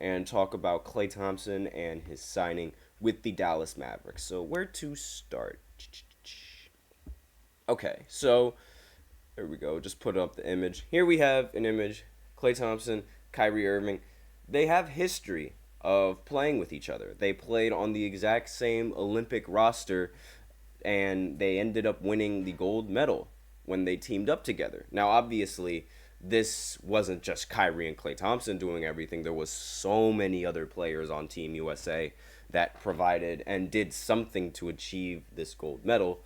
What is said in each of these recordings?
and talk about Klay Thompson and his signing with the Dallas Mavericks. So, where to start? Okay, so there we go. Just put up the image. Here we have an image. Klay Thompson, Kyrie Irving. They have history of playing with each other. They played on the exact same Olympic roster, and they ended up winning the gold medal when they teamed up together. Now, obviously, this wasn't just Kyrie and Klay Thompson doing everything. There was so many other players on Team USA that provided and did something to achieve this gold medal.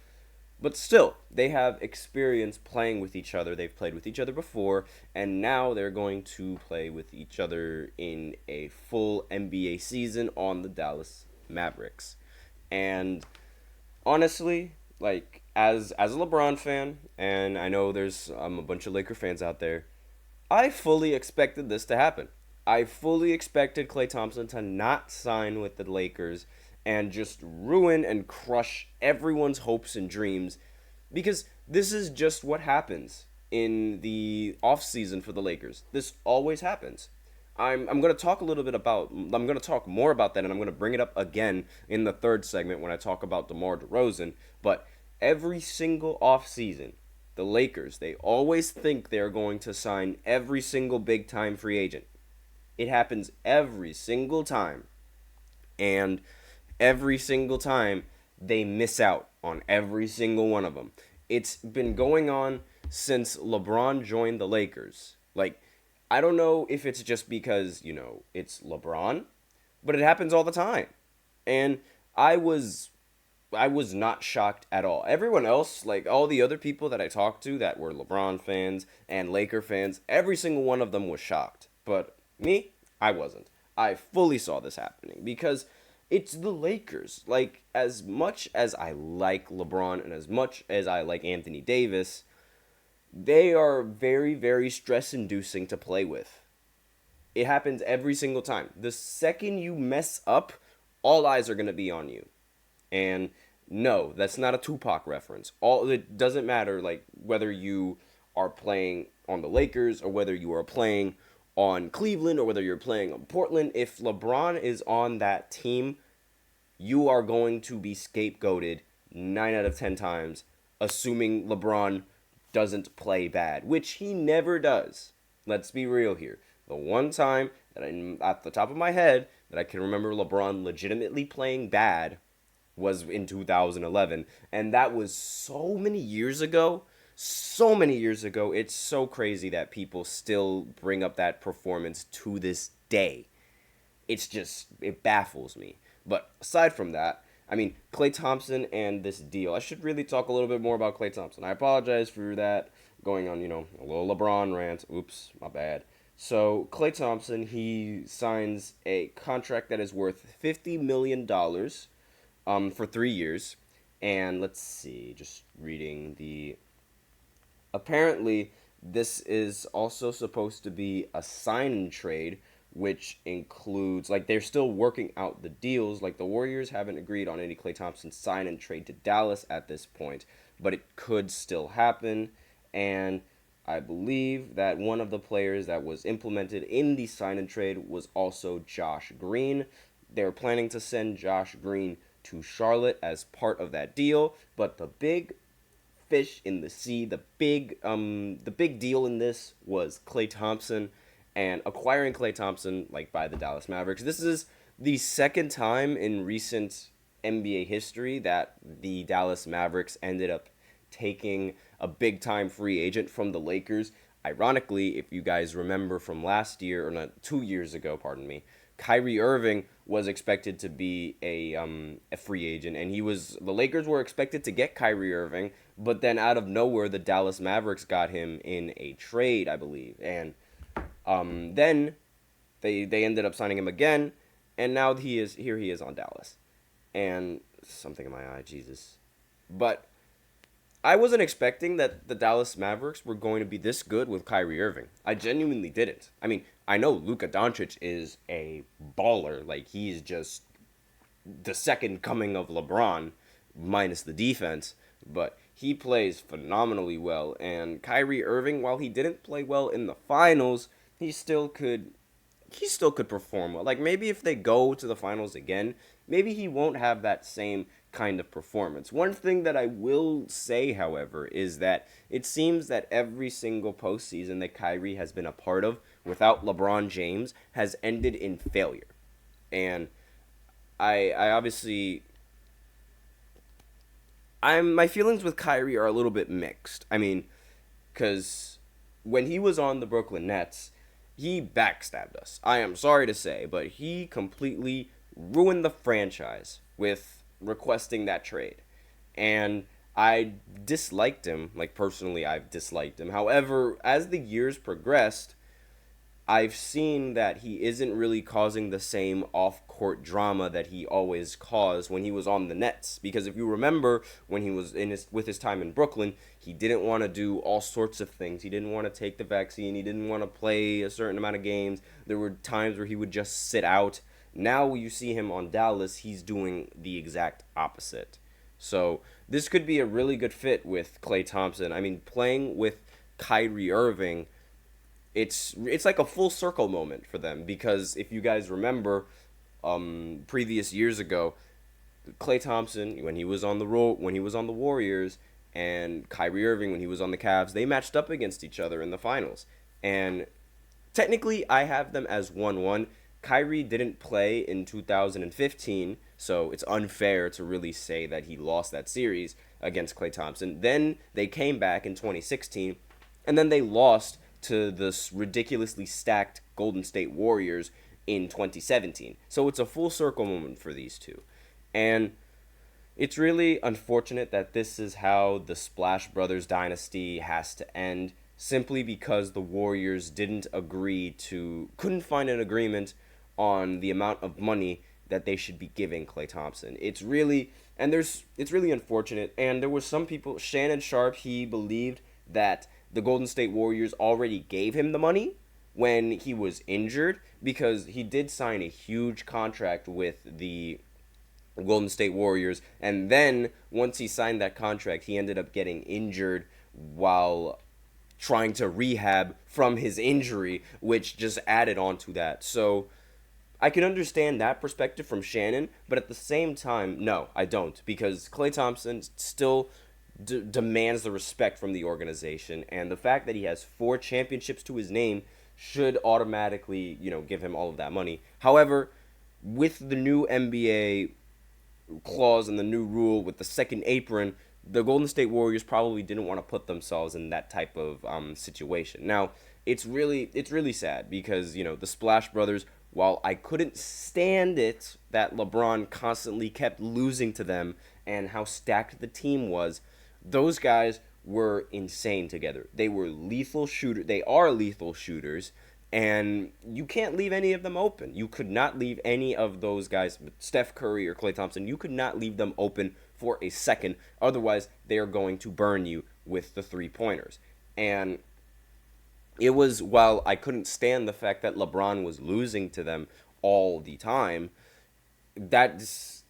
But still, they have experience playing with each other. They've played with each other before, and now they're going to play with each other in a full NBA season on the Dallas Mavericks. And honestly, like as a LeBron fan, and I know there's a bunch of Laker fans out there, I fully expected this to happen. I fully expected Klay Thompson to not sign with the Lakers and just ruin and crush everyone's hopes and dreams, because this is just what happens in the offseason for the Lakers. This always happens. I'm going to talk a little bit about, I'm going to talk more about that, and I'm going to bring it up again in the third segment when I talk about DeMar DeRozan. But every single offseason, the Lakers, they always think they're going to sign every single big time free agent. It happens every single time. And every single time they miss out on every single one of them. It's been going on since LeBron joined the Lakers. Like, I don't know if it's just because, it's LeBron, but it happens all the time. And I was not shocked at all. Everyone else, like all the other people that I talked to that were LeBron fans and Laker fans, every single one of them was shocked. But me, I wasn't. I fully saw this happening because it's the Lakers. Like, as much as I like LeBron and as much as I like Anthony Davis, they are very, very stress-inducing to play with. It happens every single time. The second you mess up, all eyes are going to be on you. And no, that's not a Tupac reference. It doesn't matter, like, whether you are playing on the Lakers or whether you are playing on Cleveland or whether you're playing on Portland. If LeBron is on that team, you are going to be scapegoated 9 out of 10 times, assuming LeBron doesn't play bad, which he never does. Let's be real here. The one time that at the top of my head that I can remember LeBron legitimately playing bad was in 2011, and that was so many years ago. So many years ago. It's so crazy that people still bring up that performance to this day. It baffles me. But aside from that, I mean, Klay Thompson and this deal. I should really talk a little bit more about Klay Thompson. I apologize for that, going on, a little LeBron rant. Oops, my bad. So, Klay Thompson, he signs a contract that is worth $50 million for 3 years. And let's see, just reading the... Apparently, this is also supposed to be a sign and trade, which includes, like, they're still working out the deals. Like, the Warriors haven't agreed on any Klay Thompson sign and trade to Dallas at this point, but it could still happen. And I believe that one of the players that was implemented in the sign and trade was also Josh Green. They're planning to send Josh Green to Charlotte as part of that deal, but the big fish in the sea, the big deal in this was Klay Thompson. And acquiring Klay Thompson, like, by the Dallas Mavericks. This is the second time in recent NBA history that the Dallas Mavericks ended up taking a big-time free agent from the Lakers. Ironically, if you guys remember from last year, or not, 2 years ago, pardon me, Kyrie Irving was expected to be a free agent, and the Lakers were expected to get Kyrie Irving, but then out of nowhere, the Dallas Mavericks got him in a trade, I believe, and then they ended up signing him again, and now he is on Dallas. And something in my eye, Jesus. But I wasn't expecting that the Dallas Mavericks were going to be this good with Kyrie Irving. I genuinely didn't. I mean, I know Luka Doncic is a baller. Like, he's just the second coming of LeBron, minus the defense. But he plays phenomenally well. And Kyrie Irving, while he didn't play well in the finals, he still could he still could perform well. Like, maybe if they go to the finals again, maybe he won't have that same kind of performance. One thing that I will say, however, is that it seems that every single postseason that Kyrie has been a part of without LeBron James has ended in failure. And I obviously my feelings with Kyrie are a little bit mixed. I mean, because when he was on the Brooklyn Nets, he backstabbed us. I am sorry to say, but he completely ruined the franchise with requesting that trade. And I disliked him. Like, personally, I've disliked him. However, as the years progressed, I've seen that he isn't really causing the same off-court drama that he always caused when he was on the Nets. Because if you remember, when he was with his time in Brooklyn, he didn't want to do all sorts of things. He didn't want to take the vaccine. He didn't want to play a certain amount of games. There were times where he would just sit out. Now you see him on Dallas, he's doing the exact opposite. So this could be a really good fit with Klay Thompson. I mean, playing with Kyrie Irving, it's like a full circle moment for them, because if you guys remember, previous years ago, Klay Thompson, when he was on the Warriors, and Kyrie Irving when he was on the Cavs, they matched up against each other in the finals. And technically, I have them as 1-1. Kyrie didn't play in 2015, so it's unfair to really say that he lost that series against Klay Thompson. Then they came back in 2016, and then they lost to the ridiculously stacked Golden State Warriors in 2017. So it's a full circle moment for these two. And it's really unfortunate that this is how the Splash Brothers dynasty has to end, simply because the Warriors couldn't find an agreement on the amount of money that they should be giving Klay Thompson. It's really unfortunate. And there were some people, Shannon Sharpe, he believed that the Golden State Warriors already gave him the money when he was injured, because he did sign a huge contract with the Golden State Warriors, and then once he signed that contract, he ended up getting injured while trying to rehab from his injury, which just added on to that. So I can understand that perspective from Shannon, but at the same time, no, I don't, because Klay Thompson still demands the respect from the organization, and the fact that he has 4 championships to his name should automatically, give him all of that money. However, with the new NBA clause and the new rule with the second apron, the Golden State Warriors probably didn't want to put themselves in that type of situation. Now, it's really sad because, the Splash Brothers, while I couldn't stand it that LeBron constantly kept losing to them and how stacked the team was, those guys were insane together. They were lethal shooters. They are lethal shooters, and you can't leave any of them open. You could not leave any of those guys, Steph Curry or Klay Thompson, you could not leave them open for a second. Otherwise, they are going to burn you with the three-pointers. And it was, while I couldn't stand the fact that LeBron was losing to them all the time,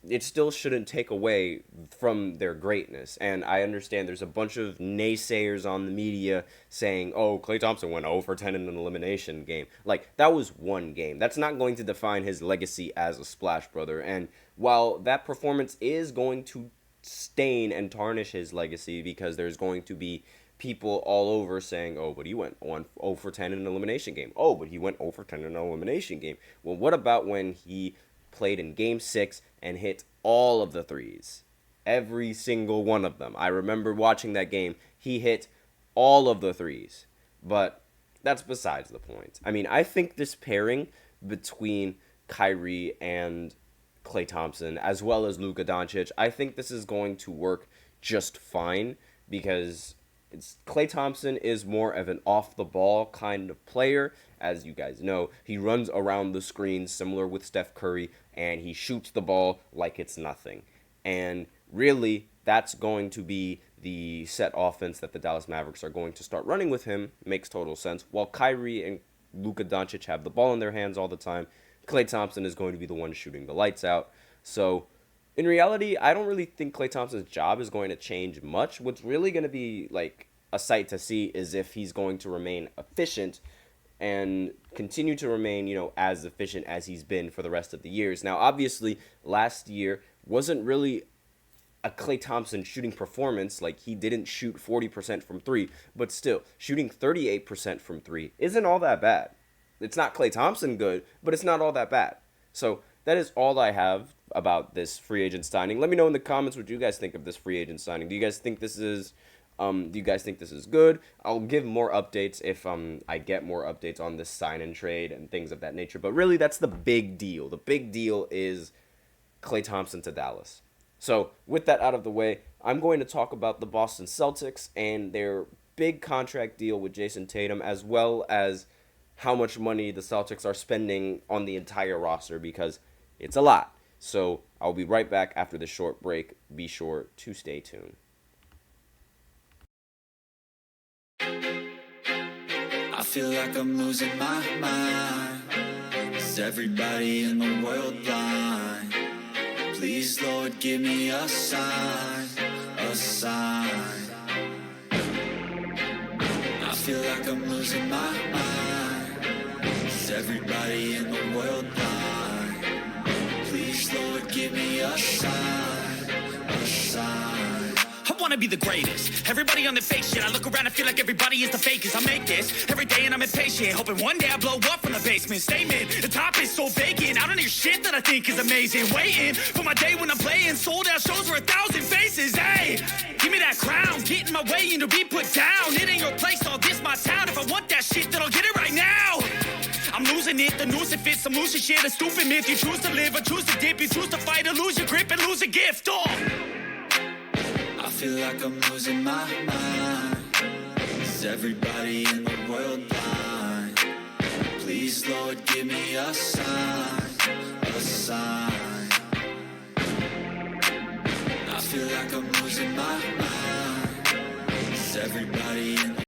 it still shouldn't take away from their greatness. And I understand there's a bunch of naysayers on the media saying, oh, Klay Thompson went 0 for 10 in an elimination game. Like, that was one game. That's not going to define his legacy as a Splash Brother. And while that performance is going to stain and tarnish his legacy, because there's going to be people all over saying, oh, but he went 0 for 10 in an elimination game. Oh, but he went 0 for 10 in an elimination game. Well, what about when he played in Game 6 and hit all of the threes? Every single one of them. I remember watching that game. He hit all of the threes. But that's besides the point. I mean, I think this pairing between Kyrie and Klay Thompson, as well as Luka Doncic, I think this is going to work just fine, because Klay Thompson is more of an off-the-ball kind of player. As you guys know, he runs around the screen similar with Steph Curry, and he shoots the ball like it's nothing. And really, that's going to be the set offense that the Dallas Mavericks are going to start running with him. Makes total sense. While Kyrie and Luka Doncic have the ball in their hands all the time, Klay Thompson is going to be the one shooting the lights out. So, in reality, I don't really think Klay Thompson's job is going to change much. What's really going to be like a sight to see is if he's going to remain efficient and continue to remain, as efficient as he's been for the rest of the years. Now, obviously, last year wasn't really a Klay Thompson shooting performance. Like, he didn't shoot 40% from three, but still, shooting 38% from three isn't all that bad. It's not Klay Thompson good, but it's not all that bad. So that is all I have about this free agent signing. Let me know in the comments what you guys think of this free agent signing. Do you guys think this is good? I'll give more updates if I get more updates on this sign and trade and things of that nature. But really, that's the big deal. The big deal is Klay Thompson to Dallas. So with that out of the way, I'm going to talk about the Boston Celtics and their big contract deal with Jason Tatum, as well as how much money the Celtics are spending on the entire roster, because it's a lot. So I'll be right back after this short break. Be sure to stay tuned. I feel like I'm losing my mind. Is everybody in the world blind? Please, Lord, give me a sign, a sign. I feel like I'm losing my mind. Is everybody in the world blind? Please, Lord, give me a sign, a sign. I wanna be the greatest. Everybody on the fake shit. I look around and feel like everybody is the fakest. I make this every day and I'm impatient, hoping one day I blow up from the basement. Statement, the top is so vacant. I don't hear shit that I think is amazing. Waiting for my day when I'm playing sold out shows for 1,000 faces. Hey, give me that crown. Get in my way and to be put down. It ain't your place, all this my town. If I want that shit, then I'll get it right now. I'm losing it, the noose it fits, some losing shit, a stupid myth. You choose to live or choose to dip, you choose to fight or lose your grip and lose a gift. I feel like I'm losing my mind. Is everybody in the world blind? Please, Lord, give me a sign, a sign. I feel like I'm losing my mind.